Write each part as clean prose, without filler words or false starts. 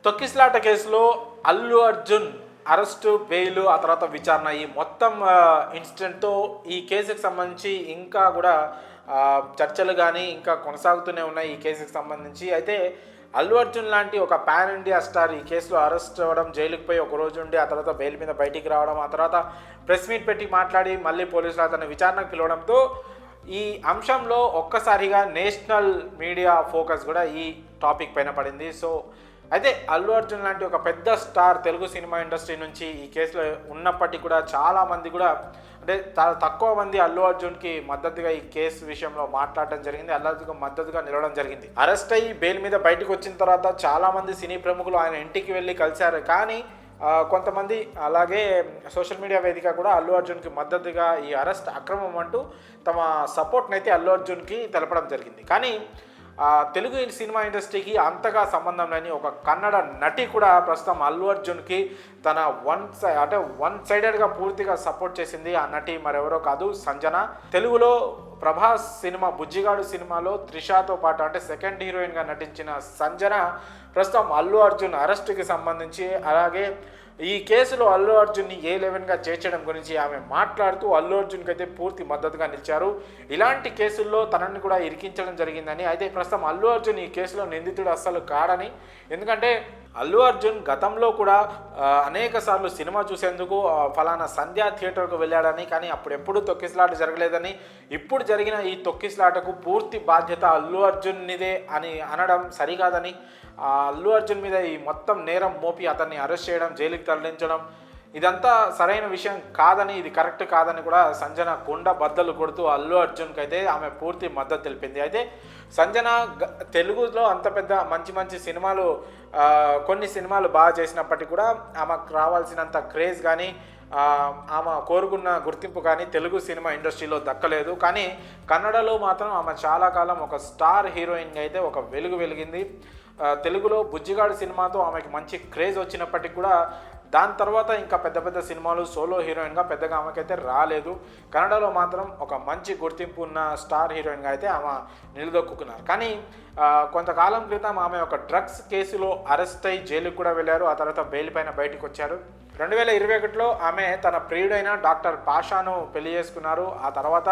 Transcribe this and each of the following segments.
తొక్కిసలాట కేసులో Allu Arjun arrest, bail, ఆ తర్వాత విచారణ, ఈ మొత్తం ఇన్సిడెంట్తో ఈ కేసుకు సంబంధించి ఇంకా కూడా చర్చలు కానీ ఇంకా కొనసాగుతూనే ఉన్నాయి ఈ కేసుకు సంబంధించి. అయితే అల్లు అర్జున్ లాంటి ఒక పాన్ ఇండియా స్టార్ ఈ కేసులో అరెస్ట్ అవ్వడం, జైలుకి పోయి ఒక రోజు ఉండి ఆ తర్వాత బెయిల్ మీద బయటికి రావడం, ఆ తర్వాత ప్రెస్ మీట్ పెట్టి మాట్లాడి మళ్ళీ పోలీసులు అతన్ని విచారణకు పిలవడంతో ఈ అంశంలో ఒక్కసారిగా నేషనల్ మీడియా ఫోకస్ కూడా ఈ టాపిక్ పైన పడింది. సో అయితే అల్లు అర్జున్ లాంటి ఒక పెద్ద స్టార్ తెలుగు సినిమా ఇండస్ట్రీ నుంచి ఈ కేసులో ఉన్నప్పటికీ కూడా చాలామంది కూడా అంటే చాలా తక్కువ మంది అల్లు అర్జున్కి మద్దతుగా ఈ కేసు విషయంలో మాట్లాడడం జరిగింది, మద్దతుగా నిలవడం జరిగింది. అరెస్ట్ అయ్యి బెయిల్ మీద బయటకు వచ్చిన తర్వాత చాలామంది సినీ ప్రముఖులు ఆయన ఇంటికి వెళ్ళి కలిశారు. కానీ కొంతమంది అలాగే సోషల్ మీడియా వేదిక కూడా అల్లు అర్జున్కి మద్దతుగా ఈ అరెస్ట్ అక్రమం అంటూ తమ సపోర్ట్ని అయితే అల్లు అర్జున్కి తెలపడం జరిగింది. కానీ తెలుగు సినిమా ఇండస్ట్రీకి అంతగా సంబంధం లేని ఒక కన్నడ నటి కూడా ప్రస్తుతం అల్లు అర్జున్కి తన వన్ సైడెడ్గా పూర్తిగా సపోర్ట్ చేసింది. ఆ నటి మరెవరో కాదు, సంజన. తెలుగులో ప్రభాస్ సినిమా బుజ్జిగాడు సినిమాలో త్రిషాతో పాటు అంటే సెకండ్ హీరోయిన్గా నటించిన సంజన ప్రస్తుతం అల్లు అర్జున్ అరెస్టుకి సంబంధించి అలాగే ఈ కేసులో అల్లు అర్జున్ని A11గా చేర్చడం గురించి ఆమె మాట్లాడుతూ అల్లు అర్జున్కి అయితే పూర్తి మద్దతుగా నిలిచారు. ఇలాంటి కేసుల్లో తనని కూడా ఇరికించడం జరిగిందని, అయితే ప్రస్తుతం అల్లు అర్జున్ ఈ కేసులో నిందితుడు అస్సలు కాడని, ఎందుకంటే అల్లు అర్జున్ గతంలో కూడా అనేక సార్లు సినిమా చూసేందుకు ఫలానా సంధ్యా థియేటర్కు వెళ్ళాడని, కానీ అప్పుడెప్పుడు తొక్కిసలాట జరగలేదని, ఇప్పుడు జరిగిన ఈ తొక్కిసలాటకు పూర్తి బాధ్యత అల్లు అర్జున్నిదే అని అనడం సరికాదని, అల్లు అర్జున్ మీద ఈ మొత్తం నేరం మోపి అతన్ని అరెస్ట్ చేయడం, జైలుకి తరలించడం ఇదంతా సరైన విషయం కాదని, ఇది కరెక్ట్ కాదని కూడా సంజన కొండ బద్దలు కొడుతూ అల్లు అర్జున్కి అయితే ఆమె పూర్తి మద్దతు తెలిపింది. అయితే సంజన తెలుగులో అంత పెద్ద మంచి సినిమాలు కొన్ని సినిమాలు బాగా చేసినప్పటికీ కూడా ఆమెకు రావాల్సినంత క్రేజ్ కానీ ఆమె కోరుకున్న గుర్తింపు కానీ తెలుగు సినిమా ఇండస్ట్రీలో దక్కలేదు. కానీ కన్నడలో మాత్రం ఆమె చాలా కాలం ఒక స్టార్ హీరోయిన్గా అయితే ఒక వెలిగింది. తెలుగులో బుజ్జిగాడు సినిమాతో ఆమెకి మంచి క్రేజ్ వచ్చినప్పటికీ కూడా దాని తర్వాత ఇంకా పెద్ద సినిమాలు సోలో హీరోయిన్గా పెద్దగా ఆమెకైతే రాలేదు. కన్నడలో మాత్రం ఒక మంచి గుర్తింపు ఉన్న స్టార్ హీరోయిన్గా అయితే ఆమె నిలదొక్కున్నారు. కానీ కొంతకాలం క్రితం ఆమె ఒక డ్రగ్స్ కేసులో అరెస్ట్ అయ్యి జైలుకి కూడా వెళ్ళారు. ఆ తర్వాత బెయిల్ పైన బయటకు వచ్చారు. 2021లో ఆమె తన ప్రియుడైన డాక్టర్ పాషాను పెళ్లి చేసుకున్నారు. ఆ తర్వాత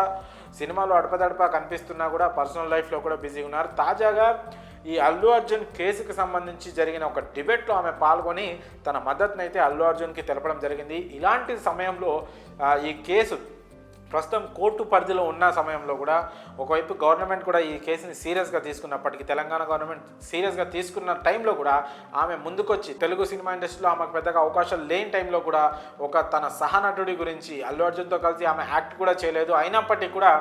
సినిమాలో అడపదడప కనిపిస్తున్నా కూడా పర్సనల్ లైఫ్లో కూడా బిజీగా ఉన్నారు. తాజాగా ఈ అల్లు అర్జున్ కేసుకు సంబంధించి జరిగిన ఒక డిబేట్లో ఆమె పాల్గొని తన మద్దతును అయితే అల్లు అర్జున్కి తెలపడం జరిగింది. ఇలాంటి సమయంలో ఈ కేసు ప్రస్తుతం కోర్టు పరిధిలో ఉన్న సమయంలో కూడా ఒకవైపు గవర్నమెంట్ కూడా ఈ కేసుని సీరియస్గా తీసుకున్నప్పటికీ, తెలంగాణ గవర్నమెంట్ సీరియస్గా తీసుకున్న టైంలో కూడా ఆమె ముందుకొచ్చి తెలుగు సినిమా ఇండస్ట్రీలో ఆమెకు పెద్దగా అవకాశాలు లేని టైంలో కూడా ఒక తన సహనటుడి గురించి అల్లు అర్జున్తో కలిసి ఆమె యాక్ట్ కూడా చేయలేదు. అయినప్పటికీ కూడా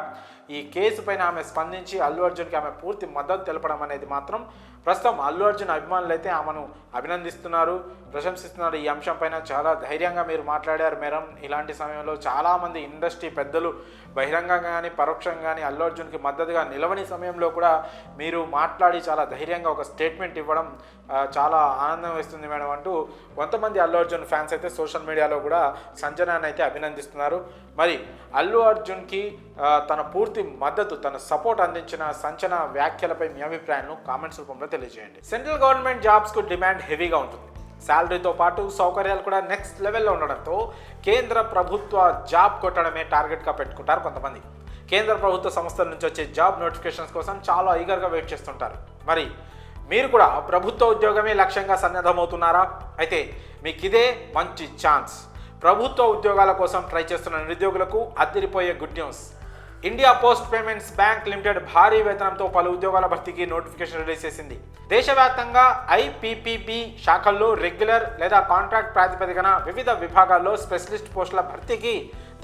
ఈ కేసు పైన ఆమె స్పందించి అల్లు అర్జున్కి ఆమె పూర్తి మద్దతు తెలపడం అనేది మాత్రం ప్రస్తుతం అల్లు అర్జున్ అభిమానులు అయితే ఆమెను అభినందిస్తున్నారు, ప్రశంసిస్తున్నారు. ఈ అంశం పైన చాలా ధైర్యంగా మీరు మాట్లాడారు మేడం. ఇలాంటి సమయంలో చాలామంది ఇండస్ట్రీ పెద్దలు బహిరంగంగా కానీ పరోక్షంగా కానీ అల్లు అర్జున్కి మద్దతుగా నిలవని సమయంలో కూడా మీరు మాట్లాడి చాలా ధైర్యంగా ఒక స్టేట్మెంట్ ఇవ్వడం చాలా ఆనందం వేస్తుంది మేడం అంటూ కొంతమంది అల్లు అర్జున్ ఫ్యాన్స్ అయితే సోషల్ మీడియాలో కూడా సంజనాన్ని అయితే అభినందిస్తున్నారు. మరి అల్లు అర్జున్కి తన పూర్తి మద్దతు, తన సపోర్ట్ అందించిన సంచన వ్యాఖ్యలపై మీ అభిప్రాయాలను కామెంట్స్ రూపంలో తెలియజేయండి. సెంట్రల్ గవర్నమెంట్ జాబ్స్కు డిమాండ్ హెవీగా ఉంటుంది. శాలరీతో పాటు సౌకర్యాలు కూడా నెక్స్ట్ లెవెల్లో ఉండడంతో కేంద్ర ప్రభుత్వ జాబ్ కొట్టడమే టార్గెట్గా పెట్టుకుంటారు కొంతమంది. కేంద్ర ప్రభుత్వ సంస్థల నుంచి వచ్చే జాబ్ నోటిఫికేషన్స్ కోసం చాలా ఈగర్గా వెయిట్ చేస్తుంటారు. మరి మీరు కూడా ప్రభుత్వ ఉద్యోగమే లక్ష్యంగా సన్నద్ధమవుతున్నారా? అయితే మీకు ఇదే మంచి ఛాన్స్. ప్రభుత్వ ఉద్యోగాల కోసం ట్రై చేస్తున్న నిరుద్యోగులకు అదిరిపోయే good news. India post payments bank limited భారీ వేతనంతో పలు ఉద్యోగాల భర్తీకి నోటిఫికేషన్ రిలీజ్ చేసింది. దేశవ్యాప్తంగా IPPB శాఖల్లో రెగ్యులర్ లేదా కాంట్రాక్ట్ ప్రాతిపదికన వివిధ విభాగాల్లో స్పెషలిస్ట్ పోస్టుల భర్తీకి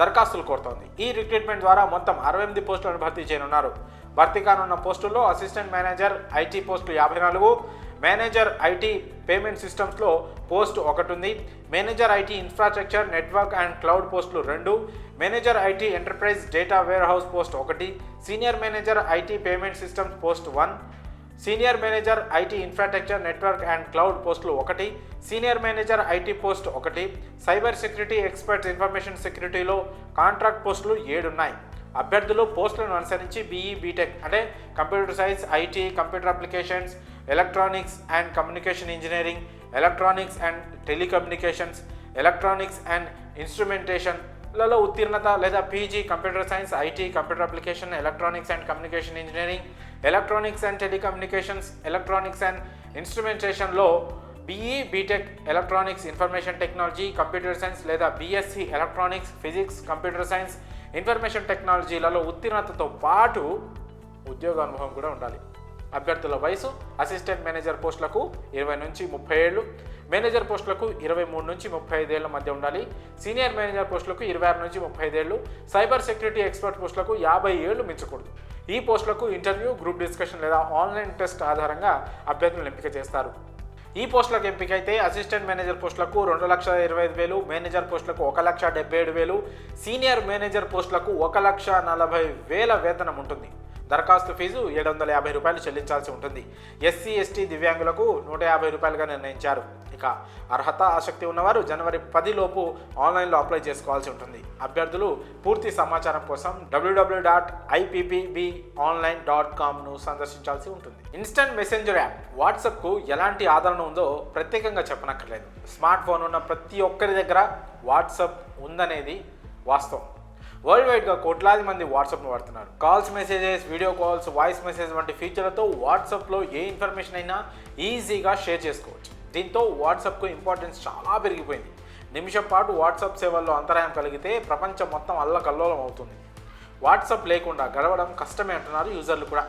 దరఖాస్తులు కోరుతోంది. ఈ రిక్రూట్మెంట్ ద్వారా మొత్తం 68 పోస్టులను భర్తీ చేయనున్నారు. భర్తీ కానున్న పోస్టుల్లో అసిస్టెంట్ మేనేజర్ IT పోస్టులు 54, మేనేజర్ IT పేమెంట్ సిస్టమ్స్లో పోస్ట్ 1 ఉంది, manager IT infrastructure network and cloud పోస్టులు 2, manager IT enterprise data warehouse post 1, senior manager IT payment systems post 1, senior manager IT infrastructure network and cloud పోస్టులు 1, senior manager IT post 1, cyber security experts information సెక్యూరిటీలో contract పోస్టులు 7 ఉన్నాయి. అభ్యర్థులు పోస్టులను అనుసరించి BE BTech అంటే computer science, IT, computer applications, electronics and communication engineering, electronics and telecommunications, electronics and ఇన్స్ట్రుమెంటేషన్లలో ఉత్తీర్ణత లేదా PG computer science, IT, computer application, electronics and communication engineering, electronics and telecommunications, electronics and ఇన్స్ట్రుమెంటేషన్లో BE, BTech, electronics information technology, computer science లేదా BSc electronics, physics, computer science, information టెక్నాలజీలలో ఉత్తీర్ణతతో పాటు ఉద్యోగ అనుభవం కూడా ఉండాలి. అభ్యర్థుల వయసు అసిస్టెంట్ మేనేజర్ పోస్టులకు 20 నుంచి 30 ఏళ్ళు, మేనేజర్ పోస్టులకు 23 నుంచి 35 ఏళ్ల మధ్య ఉండాలి. సీనియర్ మేనేజర్ పోస్టులకు 26 నుంచి 35 ఏళ్ళు, సైబర్ సెక్యూరిటీ ఎక్స్పర్ట్ పోస్టులకు 50 ఏళ్ళు మించకూడదు. ఈ పోస్టులకు ఇంటర్వ్యూ, గ్రూప్ డిస్కషన్ లేదా ఆన్లైన్ టెస్ట్ ఆధారంగా అభ్యర్థులను ఎంపిక చేస్తారు. ఈ పోస్టులకు ఎంపిక అయితే అసిస్టెంట్ మేనేజర్ పోస్టులకు 2,25,000, మేనేజర్ పోస్టులకు 1,77,000, సీనియర్ మేనేజర్ పోస్టులకు 1,40,000 వేతనం ఉంటుంది. దరఖాస్తు ఫీజు 750 రూపాయలు చెల్లించాల్సి ఉంటుంది. ఎస్సీ, ఎస్టీ, దివ్యాంగులకు 150 రూపాయలుగా నిర్ణయించారు. ఇక అర్హత ఆసక్తి ఉన్నవారు జనవరి 10 లోపు ఆన్లైన్లో అప్లై చేసుకోవాల్సి ఉంటుంది. అభ్యర్థులు పూర్తి సమాచారం కోసం www.ippbonline.com సందర్శించాల్సి ఉంటుంది. ఇన్స్టంట్ మెసెంజర్ యాప్ వాట్సాప్కు ఎలాంటి ఆదరణ ఉందో ప్రత్యేకంగా చెప్పనక్కర్లేదు. స్మార్ట్ ఫోన్ ఉన్న ప్రతి ఒక్కరి దగ్గర వాట్సాప్ ఉందనేది వాస్తవం. వరల్డ్ వైడ్గా కోట్లాది మంది వాట్సాప్ను వాడుతున్నారు. Calls, messages, video calls, voice message వంటి ఫీచర్లతో వాట్సాప్లో ఏ ఇన్ఫర్మేషన్ అయినా ఈజీగా షేర్ చేసుకోవచ్చు. దీంతో వాట్సాప్కు ఇంపార్టెన్స్ చాలా పెరిగిపోయింది. నిమిషం పాటు వాట్సాప్ సేవల్లో అంతరాయం కలిగితే ప్రపంచం మొత్తం అల్లకల్లోలం అవుతుంది. వాట్సాప్ లేకుండా గడవడం కష్టమే అంటున్నారు యూజర్లు కూడా.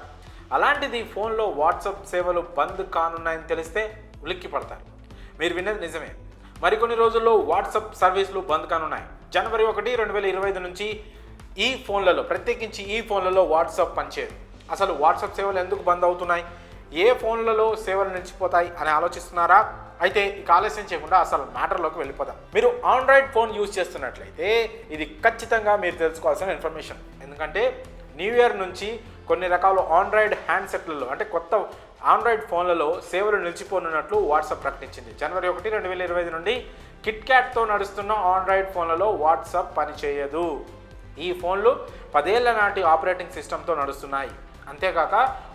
అలాంటిది ఫోన్లో వాట్సాప్ సేవలు బంద్ కానున్నాయని తెలిస్తే ఉలిక్కి పడతారు. మీరు విన్నది నిజమే. మరికొన్ని రోజుల్లో వాట్సాప్ సర్వీసులు బంద్ కానున్నాయి. జనవరి 1, 2025 నుంచి ఈ ఫోన్లలో, ప్రత్యేకించి ఈ ఫోన్లలో వాట్సాప్ పనిచేయదు. అసలు వాట్సాప్ సేవలు ఎందుకు బంద్ అవుతున్నాయి, ఏ ఫోన్లలో సేవలు నిలిచిపోతాయి అని ఆలోచిస్తున్నారా? అయితే ఇక ఆలస్యం చేయకుండా అసలు మ్యాటర్లోకి వెళ్ళిపోదాం. మీరు ఆండ్రాయిడ్ ఫోన్ యూజ్ చేస్తున్నట్లయితే ఇది ఖచ్చితంగా మీరు తెలుసుకోవాల్సిన ఇన్ఫర్మేషన్. ఎందుకంటే న్యూ ఇయర్ నుంచి కొన్ని రకాల ఆండ్రాయిడ్ హ్యాండ్సెట్లలో, అంటే కొత్త ఆండ్రాయిడ్ ఫోన్లలో సేవలు నిలిచిపోనున్నట్లు వాట్సాప్ ప్రకటించింది. జనవరి 1, 2025 నుండి కిట్క్యాట్తో నడుస్తున్న ఆండ్రాయిడ్ ఫోన్లలో వాట్సాప్ పనిచేయదు. ఈ ఫోన్లు 10 ఏళ్ల నాటి ఆపరేటింగ్ సిస్టంతో నడుస్తున్నాయి. అంతేకాక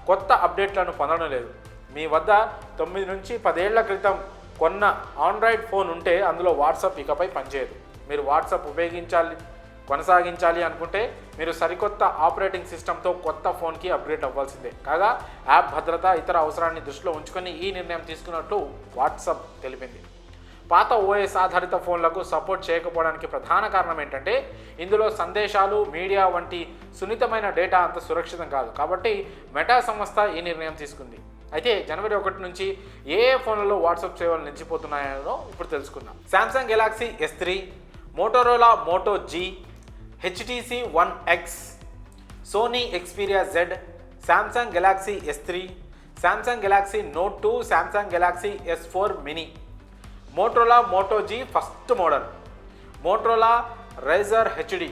కొత్త అప్డేట్లను పొందడం లేదు. మీ వద్ద 9 నుంచి 10 ఏళ్ల క్రితం కొన్న ఆండ్రాయిడ్ ఫోన్ ఉంటే అందులో వాట్సాప్ ఇకపై పనిచేయదు. మీరు వాట్సాప్ కొనసాగించాలి అనుకుంటే మీరు సరికొత్త ఆపరేటింగ్ సిస్టంతో కొత్త ఫోన్కి అప్గ్రేడ్ అవ్వాల్సిందే. కాగా యాప్ భద్రత, ఇతర అవసరాన్ని దృష్టిలో ఉంచుకొని ఈ నిర్ణయం తీసుకున్నట్టు వాట్సాప్ తెలిపింది. పాత ఓఎస్ ఆధారిత ఫోన్లకు సపోర్ట్ చేయకపోవడానికి ప్రధాన కారణం ఏంటంటే ఇందులో సందేశాలు, మీడియా వంటి సున్నితమైన డేటా అంత సురక్షితం కాదు. కాబట్టి మెటా సంస్థ ఈ నిర్ణయం తీసుకుంది. అయితే జనవరి 1 నుంచి ఏ ఫోన్లలో వాట్సాప్ సేవలు నిలిచిపోతున్నాయో ఇప్పుడు తెలుసుకుందాం. Samsung Galaxy S3, Motorola Moto G, HTC One X, Sony Xperia Z, Samsung Galaxy S3, Samsung Galaxy Note 2, Samsung Galaxy S4 Mini, Motorola Moto G first model, Motorola Razr HD,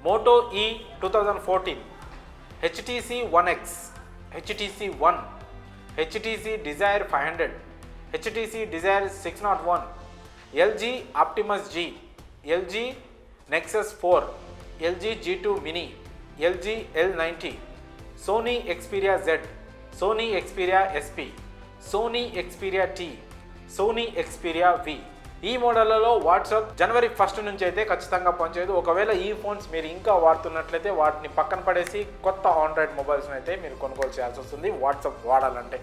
Moto E 2014, HTC One X, HTC One, HTC Desire 500, HTC Desire 601, LG Optimus G, LG Nexus 4, LG G2 Mini, LG L90, Sony Xperia Z, Sony Xperia SP, Sony Xperia T, Sony Xperia V. ఈ మోడళ్లలో WhatsApp జనవరి 1 నుంచి అయితే ఖచ్చితంగా పనిచేయదు. ఒకవేళ ఈ phones మీరు ఇంకా వాడుతున్నట్లయితే వాటిని పక్కన పడేసి కొత్త ఆండ్రాయిడ్ మొబైల్స్ని అయితే మీరు కొనుగోలు చేయాల్సి వస్తుంది వాట్సాప్ వాడాలంటే.